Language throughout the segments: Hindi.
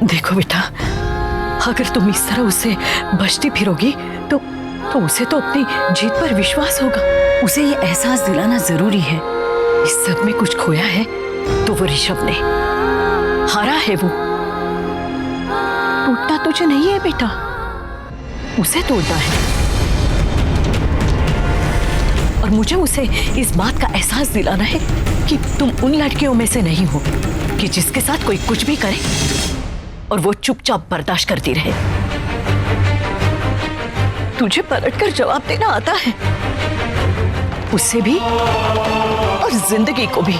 देखो बेटा, अगर तुम इस तरह उसे बचती फिरोगी तो उसे तो अपनी जीत पर विश्वास होगा। उसे ये एहसास दिलाना जरूरी है। इस सब में कुछ खोया है तो वो ऋषभ ने, हारा है वो। टूटना तुझे नहीं है बेटा, उसे तोड़ना है। और मुझे उसे इस बात का एहसास दिलाना है कि तुम उन लड़कियों में से नहीं हो कि जिसके साथ कोई कुछ भी करे और वो चुपचाप बर्दाश्त करती रहे। तुझे पलटकर जवाब देना आता है, उसे भी और जिंदगी को भी।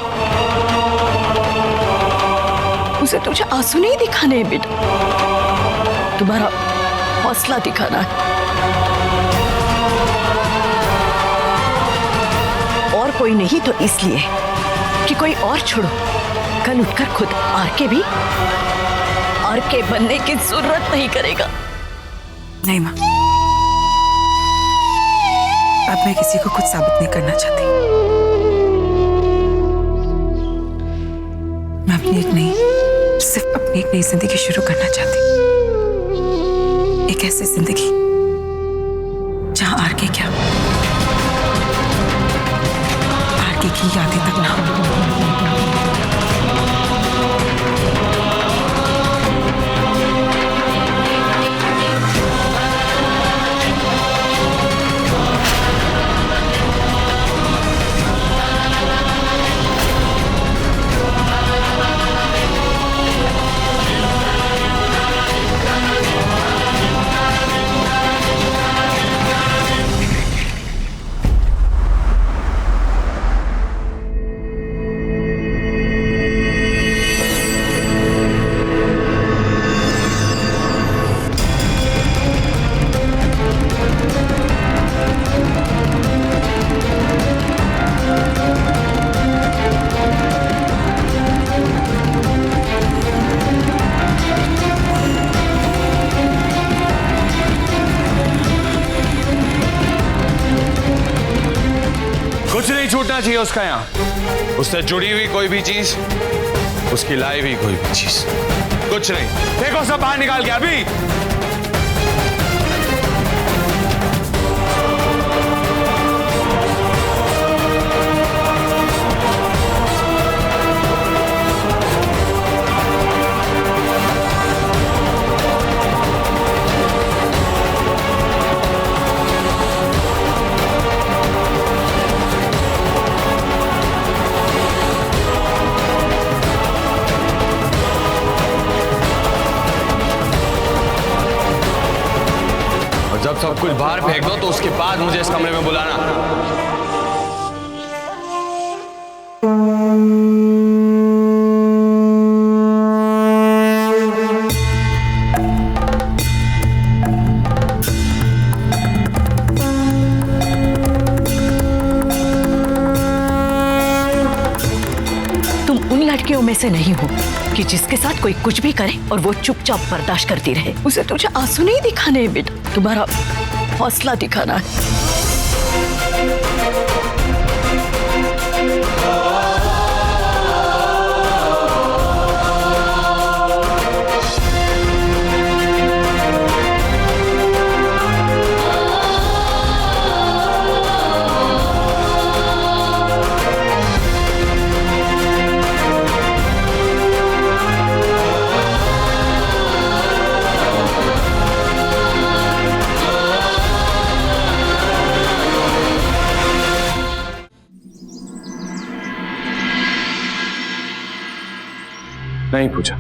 उसे तुझे आंसू नहीं दिखाने हैं बेटा, तुम्हारा हौसला दिखाना है। और कोई नहीं तो इसलिए कि कोई और छोड़ो, कल उठकर खुद आर के बनने की जरूरत नहीं करेगा। नहीं माँ, अब मैं किसी को कुछ साबित नहीं करना चाहती। मैं सिर्फ अपनी एक नई जिंदगी शुरू करना चाहती। एक ऐसी जिंदगी जहां आर के क्या, आर के की यादें तक ना हो। कुछ नहीं छूटना चाहिए उसका यहाँ। उससे जुड़ी हुई कोई भी चीज, उसकी लाई हुई कोई भी चीज, कुछ नहीं। देखो सब बाहर निकाल के अभी। जब सब कुछ बाहर फेंक दो तो उसके बाद मुझे इस कमरे में बुलाना। तुम उन लड़कियों में से नहीं हो कि जिसके साथ कोई कुछ भी करे और वो चुपचाप बर्दाश्त करती रहे। उसे तुझे आंसू नहीं दिखाने हैं बेटा, तुम्हारा हौसला दिखाना है। नहीं पूजा,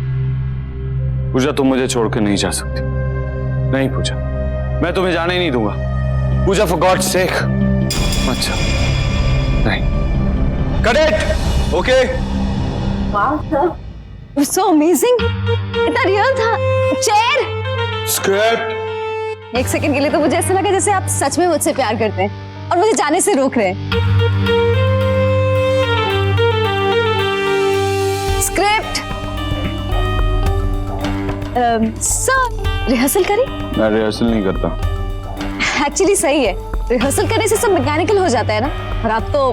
पूजा तुम मुझे छोड़कर नहीं जा सकती। नहीं पूजा, मैं तुम्हें जाने ही नहीं दूंगा। पूजा फॉर गॉड सेक अच्छा नहीं। Cut it. Okay. Wow sir, so amazing. इतना रियल था। चेयर। स्क्रिप्ट। एक सेकंड के लिए तो मुझे ऐसा लगा जैसे आप सच में मुझसे प्यार करते हैं और मुझे जाने से रोक रहे हैं। स्क्रिप्ट। सर रिहर्सल करें? मैं रिहर्सल नहीं करता। एक्चुअली सही है, रिहर्सल करने से सब मैकेनिकल हो जाता है ना, और आप तो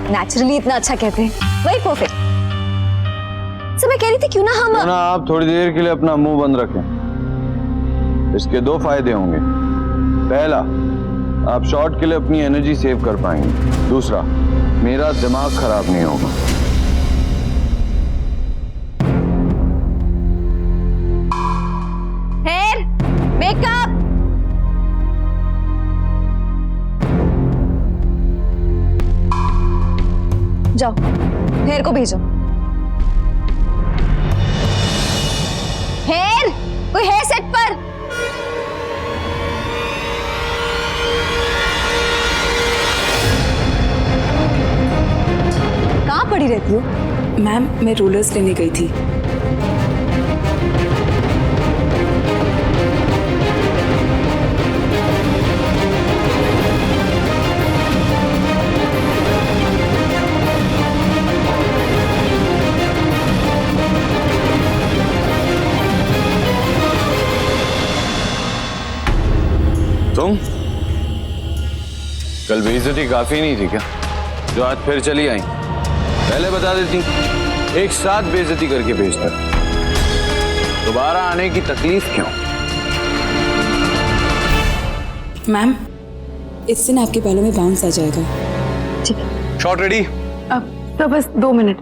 नेचुरली इतना अच्छा कहते हैं, वही परफेक्ट। सर मैं कह रही थी क्यों ना हम ना आप थोड़ी देर के लिए अपना मुंह बंद रखें। इसके दो फायदे होंगे। पहला, आप शॉट के लिए अपनी एनर्जी सेव कर पाएंगे। दूसरा, मेरा दिमाग खराब नहीं होगा। Hair makeup. जाओ हेयर को भेजो। हेयर, कोई हेयर सेट पर। कहाँ पड़ी रहती हो? मैम मैं रोलर्स लेने गई थी। तुम कल बेइज्जती काफी नहीं थी क्या, जो आज फिर चली आई? पहले बता देती, एक साथ बेइज्जती करके भेजता। दोबारा आने की तकलीफ क्यों? मैम इस दिन आपके बालों में बाउंस आ जाएगा। ठीक है। Shot ready? अब तो बस 2 मिनट।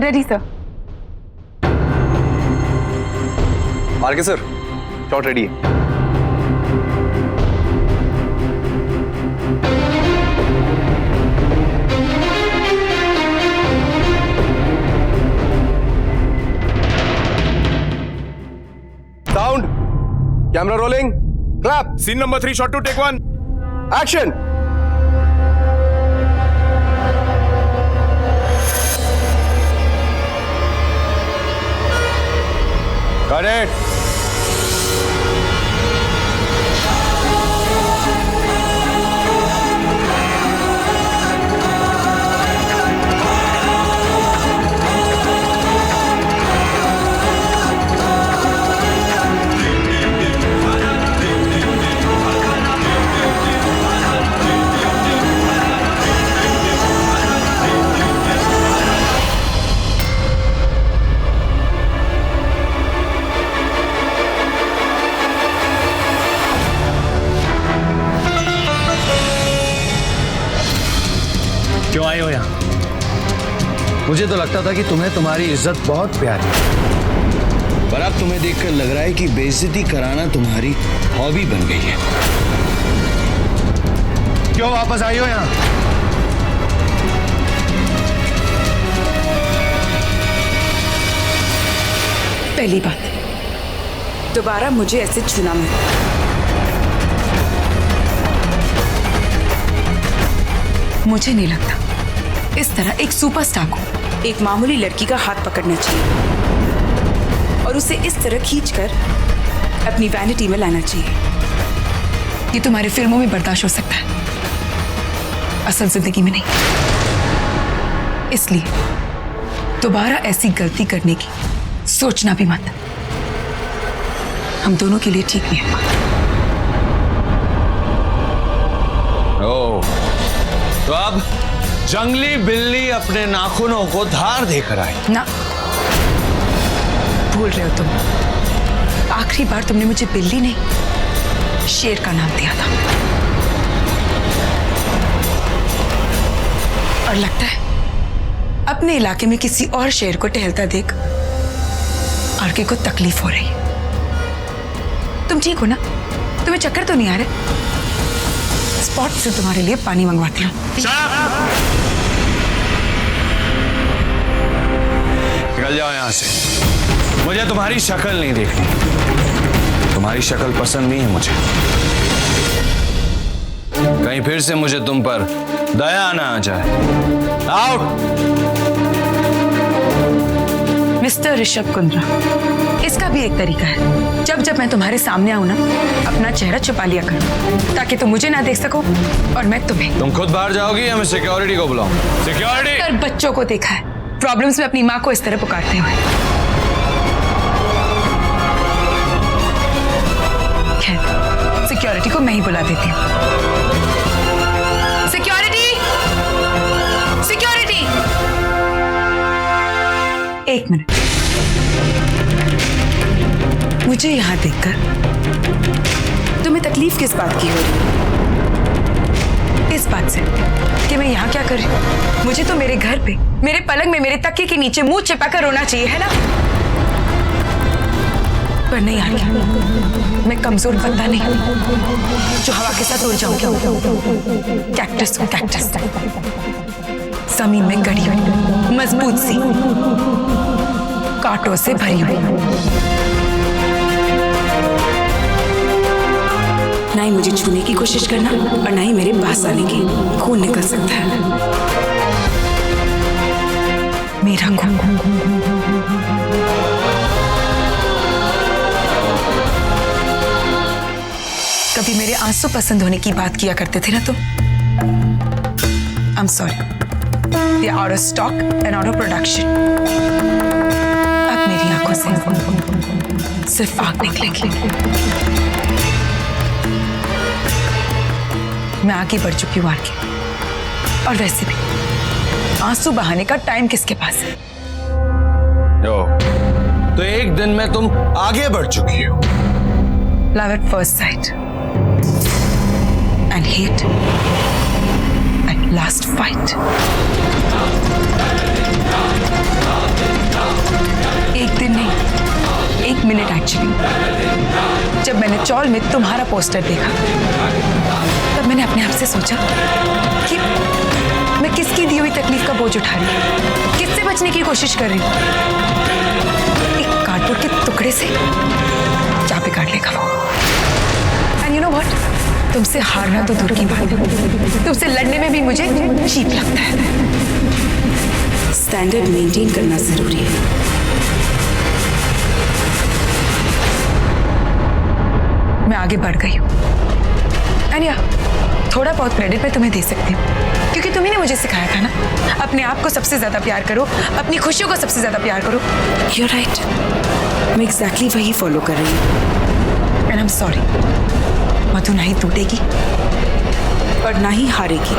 Ready sir. RK sir, shot ready है। Sound, camera rolling, clap. Scene number 3 shot two take 1 action. Correct. क्यों आए हो यहाँ? मुझे तो लगता था कि तुम्हें तुम्हारी इज्जत बहुत प्यारी है, पर अब तुम्हें देखकर लग रहा है कि बेइज्जती कराना तुम्हारी हॉबी बन गई है। क्यों वापस आई हो यहाँ? पहली बात, दोबारा मुझे ऐसे छूना मत। मुझे नहीं लगता इस तरह एक सुपरस्टार को एक मामूली लड़की का हाथ पकड़ना चाहिए और उसे इस तरह खींचकर अपनी वैनिटी में लाना चाहिए। ये तुम्हारी फिल्मों में बर्दाश्त हो सकता है, असल जिंदगी में नहीं। इसलिए दोबारा ऐसी गलती करने की सोचना भी मत। हम दोनों के लिए ठीक नहीं है। ओह, तो अब जंगली बिल्ली अपने नाखूनों को धार देकर आई ना, भूल रहे हो तुम। आखिरी बार तुमने मुझे बिल्ली नहीं शेर का नाम दिया था, और लगता है अपने इलाके में किसी और शेर को टहलता देख आरके को तकलीफ हो रही है। तुम ठीक हो ना? तुम्हें चक्कर तो नहीं आ रहे? स्पॉट से तुम्हारे लिए पानी मंगवाती हूँ। निकल जाओ यहाँ से। मुझे तुम्हारी शक्ल नहीं देखनी। तुम्हारी शक्ल पसंद नहीं है मुझे। कहीं फिर से मुझे तुम पर दया ना आ जाए। आउट। मिस्टर ऋषभ कुंद्रा, इसका भी एक तरीका है। जब जब मैं तुम्हारे सामने आऊं ना, अपना चेहरा छुपा लिया करो ताकि तुम मुझे ना देख सको और मैं तुम्हें। तुम खुद बाहर जाओगी या मैं सिक्योरिटी को बुलाऊं? सिक्योरिटी। पर बच्चों को देखा है प्रॉब्लम्स में अपनी माँ को इस तरह पुकारते हुए। खैर, को मैं ही बुला देती हूँ। सिक्योरिटी, सिक्योरिटी, एक मिनट। मुझे यहां देखकर तुम्हें तकलीफ किस बात की हो रही है? इस बात से कि मैं यहाँ क्या कर रही हूँ? मुझे तो मेरे घर पे, मेरे पलंग में, मेरे तकिए के नीचे मुंह छिपाकर रोना चाहिए, है ना? पर नहीं यार, मैं कमजोर बंदा नहीं जो हवा के साथ उड़ जाऊंगी। कैक्टस हूँ, कैक्टस, जमीन में गड़ी हुई, मजबूत सी, कांटों से भरी हुई। ना ही मुझे छूने की कोशिश करना और ना ही मेरे पास आने की। खून निकल सकता है, मेरा खून। कभी मेरे आंसू पसंद होने की बात किया करते थे ना तुम। I am sorry, they are out of stock and out of production. अब मेरी आंखों से सिर्फ आग निकलेगी। मैं आगे बढ़ चुकी हूँ आगे, और वैसे भी आंसू बहाने का टाइम किसके पास है? तो एक दिन में तुम आगे बढ़ चुकी हो। Love at first sight and hate at last fight. एक दिन नहीं, एक मिनट एक्चुअली। जब मैंने चौल में तुम्हारा पोस्टर देखा, तब मैंने अपने आप से सोचा कि मैं किसकी दी हुई तकलीफ का बोझ उठा रही हूँ, किससे बचने की कोशिश कर रही हूँ। एक कार्डबोर्ड के टुकड़े से क्या बिगाड़ लेगा वो। एंड यू नो व्हाट, तुमसे हारना तो दूर की बात है, तुमसे लड़ने में भी मुझे चीप लगता है। स्टैंडर्ड मेंटेन करना जरूरी है। मैं आगे बढ़ गई हूँ, एंड थोड़ा बहुत क्रेडिट मैं तुम्हें दे सकती हूँ, क्योंकि तुम्ही ने मुझे सिखाया था ना, अपने आप को सबसे ज्यादा प्यार करो, अपनी खुशियों को सबसे ज्यादा प्यार करो। You're right, मैं एग्जैक्टली वही फॉलो कर रही हूँ। एंड आई एम सॉरी, मधु ना ही टूटेगी और ना ही हारेगी।